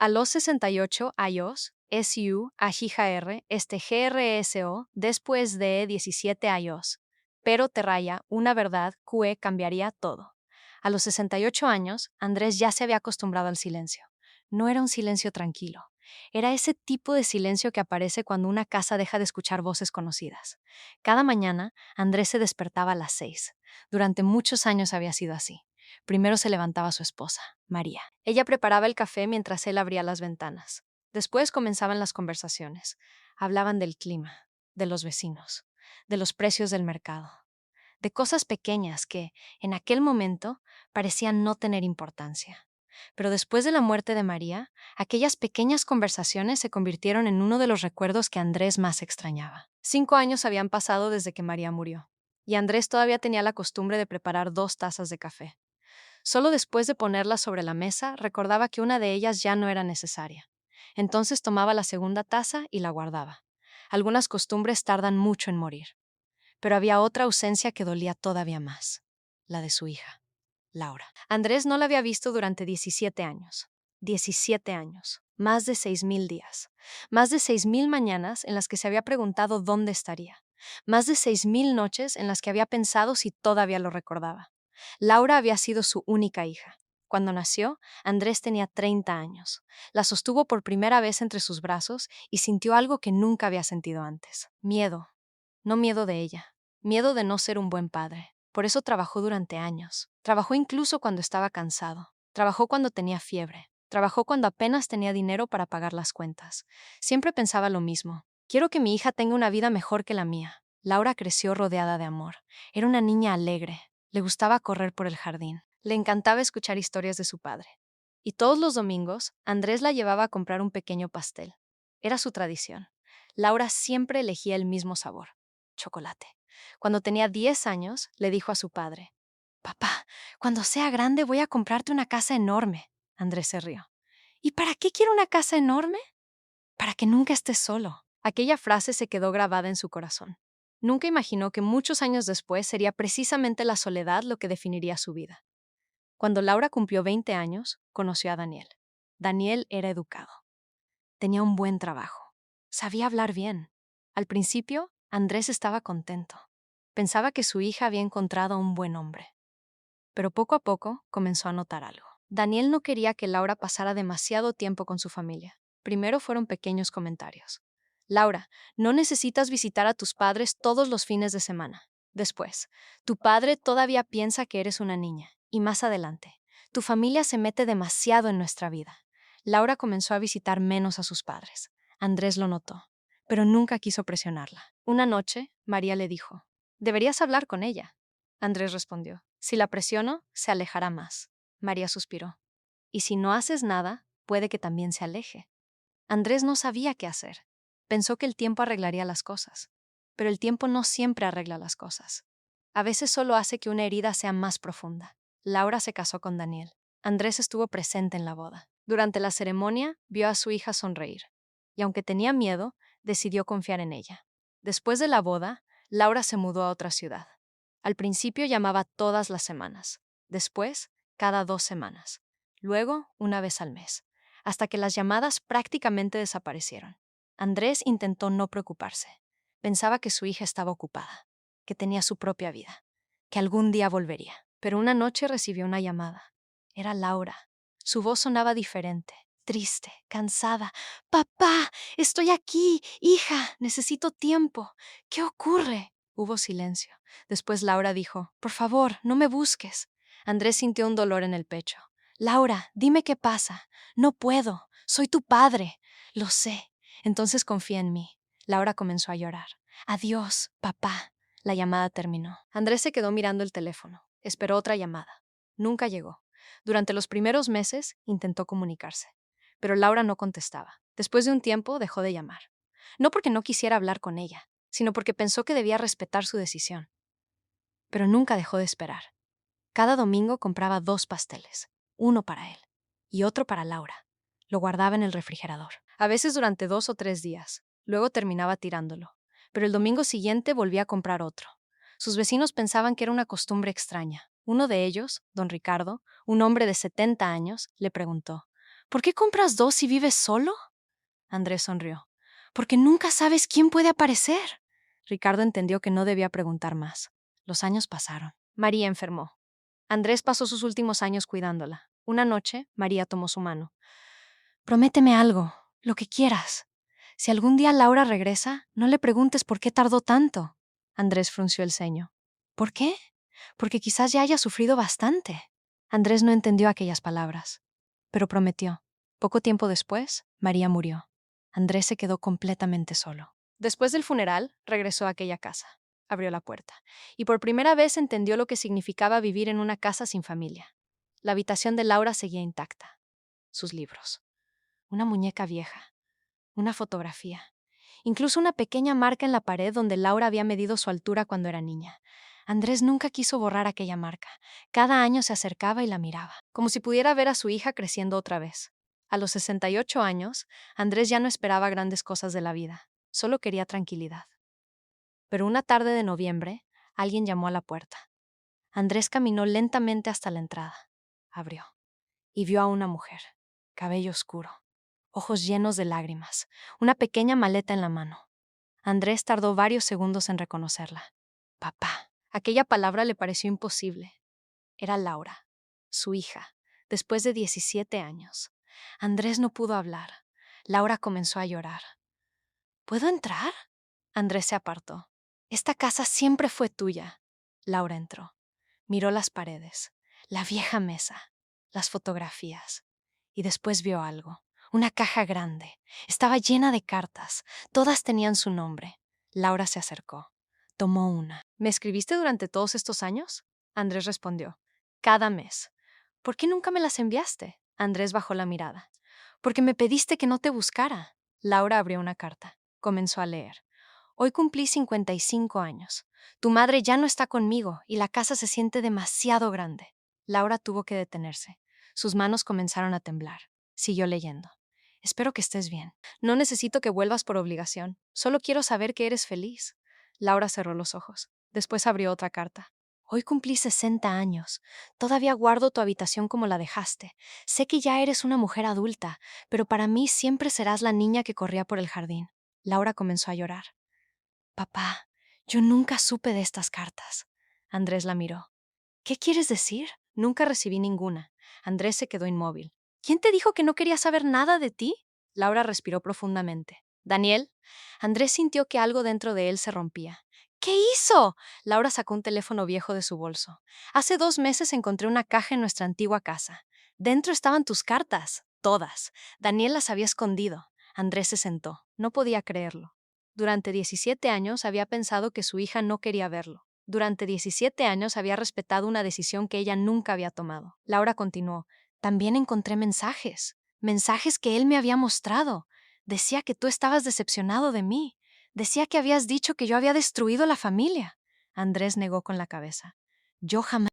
A los 68 años, SU, AJR, GRSO, después de 17 años. Pero te raya, una verdad que cambiaría todo. A los 68 años, Andrés ya se había acostumbrado al silencio. No era un silencio tranquilo. Era ese tipo de silencio que aparece cuando una casa deja de escuchar voces conocidas. Cada mañana, Andrés se despertaba a las 6. Durante muchos años había sido así. Primero se levantaba su esposa, María. Ella preparaba el café mientras él abría las ventanas. Después comenzaban las conversaciones. Hablaban del clima, de los vecinos, de los precios del mercado, de cosas pequeñas que, en aquel momento, parecían no tener importancia. Pero después de la muerte de María, aquellas pequeñas conversaciones se convirtieron en uno de los recuerdos que Andrés más extrañaba. 5 años habían pasado desde que María murió, y Andrés todavía tenía la costumbre de preparar 2 tazas de café. Solo después de ponerlas sobre la mesa, recordaba que una de ellas ya no era necesaria. Entonces tomaba la segunda taza y la guardaba. Algunas costumbres tardan mucho en morir. Pero había otra ausencia que dolía todavía más, la de su hija, Laura. Andrés no la había visto durante 17 años. 17 años, más de 6,000 días, más de 6,000 mañanas en las que se había preguntado dónde estaría, más de 6,000 noches en las que había pensado si todavía lo recordaba. Laura había sido su única hija. Cuando nació, Andrés tenía 30 años. La sostuvo por primera vez entre sus brazos y sintió algo que nunca había sentido antes. Miedo. No miedo de ella, miedo de no ser un buen padre. Por eso trabajó durante años. Trabajó incluso cuando estaba cansado. Trabajó cuando tenía fiebre. Trabajó cuando apenas tenía dinero para pagar las cuentas. Siempre pensaba lo mismo. Quiero que mi hija tenga una vida mejor que la mía. Laura creció rodeada de amor. Era una niña alegre. Le gustaba correr por el jardín. Le encantaba escuchar historias de su padre. Y todos los domingos, Andrés la llevaba a comprar un pequeño pastel. Era su tradición. Laura siempre elegía el mismo sabor: chocolate. Cuando tenía 10 años, le dijo a su padre: «Papá, cuando sea grande voy a comprarte una casa enorme». Andrés se rió. «¿Y para qué quiero una casa enorme?» «Para que nunca estés solo». Aquella frase se quedó grabada en su corazón. Nunca imaginó que muchos años después sería precisamente la soledad lo que definiría su vida. Cuando Laura cumplió 20 años, conoció a Daniel. Daniel era educado. Tenía un buen trabajo. Sabía hablar bien. Al principio, Andrés estaba contento. Pensaba que su hija había encontrado a un buen hombre. Pero poco a poco comenzó a notar algo. Daniel no quería que Laura pasara demasiado tiempo con su familia. Primero fueron pequeños comentarios. «Laura, no necesitas visitar a tus padres todos los fines de semana». Después: «Tu padre todavía piensa que eres una niña». Y más adelante: «Tu familia se mete demasiado en nuestra vida». Laura comenzó a visitar menos a sus padres. Andrés lo notó, pero nunca quiso presionarla. Una noche, María le dijo: «Deberías hablar con ella». Andrés respondió: «Si la presiono, se alejará más». María suspiró: «Y si no haces nada, puede que también se aleje». Andrés no sabía qué hacer. Pensó que el tiempo arreglaría las cosas. Pero el tiempo no siempre arregla las cosas. A veces solo hace que una herida sea más profunda. Laura se casó con Daniel. Andrés estuvo presente en la boda. Durante la ceremonia, vio a su hija sonreír. Y aunque tenía miedo, decidió confiar en ella. Después de la boda, Laura se mudó a otra ciudad. Al principio llamaba todas las semanas. Después, cada 2 semanas. Luego, una vez al mes. Hasta que las llamadas prácticamente desaparecieron. Andrés intentó no preocuparse. Pensaba que su hija estaba ocupada, que tenía su propia vida, que algún día volvería. Pero una noche recibió una llamada. Era Laura. Su voz sonaba diferente, triste, cansada. «Papá, estoy aquí. Hija, necesito tiempo. ¿Qué ocurre?» Hubo silencio. Después Laura dijo: «Por favor, no me busques». Andrés sintió un dolor en el pecho. «Laura, dime qué pasa». «No puedo. Soy tu padre». «Lo sé. Entonces confía en mí». Laura comenzó a llorar. «Adiós, papá». La llamada terminó. Andrés se quedó mirando el teléfono. Esperó otra llamada. Nunca llegó. Durante los primeros meses intentó comunicarse, pero Laura no contestaba. Después de un tiempo dejó de llamar. No porque no quisiera hablar con ella, sino porque pensó que debía respetar su decisión. Pero nunca dejó de esperar. Cada domingo compraba 2 pasteles, uno para él y otro para Laura. Lo guardaba en el refrigerador, a veces durante 2 o 3 días. Luego terminaba tirándolo, pero el domingo siguiente volvía a comprar otro. Sus vecinos pensaban que era una costumbre extraña. Uno de ellos, don Ricardo, un hombre de 70 años, le preguntó: ¿Por qué compras dos si vives solo? Andrés sonrió. Porque nunca sabes quién puede aparecer. Ricardo entendió que no debía preguntar más. Los años pasaron. María enfermó. Andrés pasó sus últimos años cuidándola. Una noche, María tomó su mano. Prométeme algo, lo que quieras. Si algún día Laura regresa, no le preguntes por qué tardó tanto. Andrés frunció el ceño. ¿Por qué? Porque quizás ya haya sufrido bastante. Andrés no entendió aquellas palabras, pero prometió. Poco tiempo después, María murió. Andrés se quedó completamente solo. Después del funeral, regresó a aquella casa. Abrió la puerta, y por primera vez entendió lo que significaba vivir en una casa sin familia. La habitación de Laura seguía intacta. Sus libros. Una muñeca vieja. Una fotografía. Incluso una pequeña marca en la pared donde Laura había medido su altura cuando era niña. Andrés nunca quiso borrar aquella marca. Cada año se acercaba y la miraba, como si pudiera ver a su hija creciendo otra vez. A los 68 años, Andrés ya no esperaba grandes cosas de la vida. Solo quería tranquilidad. Pero una tarde de noviembre, alguien llamó a la puerta. Andrés caminó lentamente hasta la entrada. Abrió. Y vio a una mujer. Cabello oscuro. Ojos llenos de lágrimas. Una pequeña maleta en la mano. Andrés tardó varios segundos en reconocerla. Papá. Aquella palabra le pareció imposible. Era Laura, su hija, después de 17 años. Andrés no pudo hablar. Laura comenzó a llorar. ¿Puedo entrar? Andrés se apartó. Esta casa siempre fue tuya. Laura entró. Miró las paredes, la vieja mesa, las fotografías. Y después vio algo. Una caja grande. Estaba llena de cartas. Todas tenían su nombre. Laura se acercó. Tomó una. ¿Me escribiste durante todos estos años? Andrés respondió. Cada mes. ¿Por qué nunca me las enviaste? Andrés bajó la mirada. Porque me pediste que no te buscara. Laura abrió una carta. Comenzó a leer. Hoy cumplí 55 años. Tu madre ya no está conmigo y la casa se siente demasiado grande. Laura tuvo que detenerse. Sus manos comenzaron a temblar. Siguió leyendo. Espero que estés bien. No necesito que vuelvas por obligación. Solo quiero saber que eres feliz. Laura cerró los ojos. Después abrió otra carta. Hoy cumplí 60 años. Todavía guardo tu habitación como la dejaste. Sé que ya eres una mujer adulta, pero para mí siempre serás la niña que corría por el jardín. Laura comenzó a llorar. Papá, yo nunca supe de estas cartas. Andrés la miró. ¿Qué quieres decir? Nunca recibí ninguna. Andrés se quedó inmóvil. ¿Quién te dijo que no quería saber nada de ti? Laura respiró profundamente. ¿Daniel? Andrés sintió que algo dentro de él se rompía. ¿Qué hizo? Laura sacó un teléfono viejo de su bolso. Hace 2 meses encontré una caja en nuestra antigua casa. Dentro estaban tus cartas, todas. Daniel las había escondido. Andrés se sentó. No podía creerlo. Durante 17 años había pensado que su hija no quería verlo. Durante 17 años había respetado una decisión que ella nunca había tomado. Laura continuó. También encontré mensajes. Mensajes que él me había mostrado. Decía que tú estabas decepcionado de mí. Decía que habías dicho que yo había destruido la familia. Andrés negó con la cabeza. Yo jamás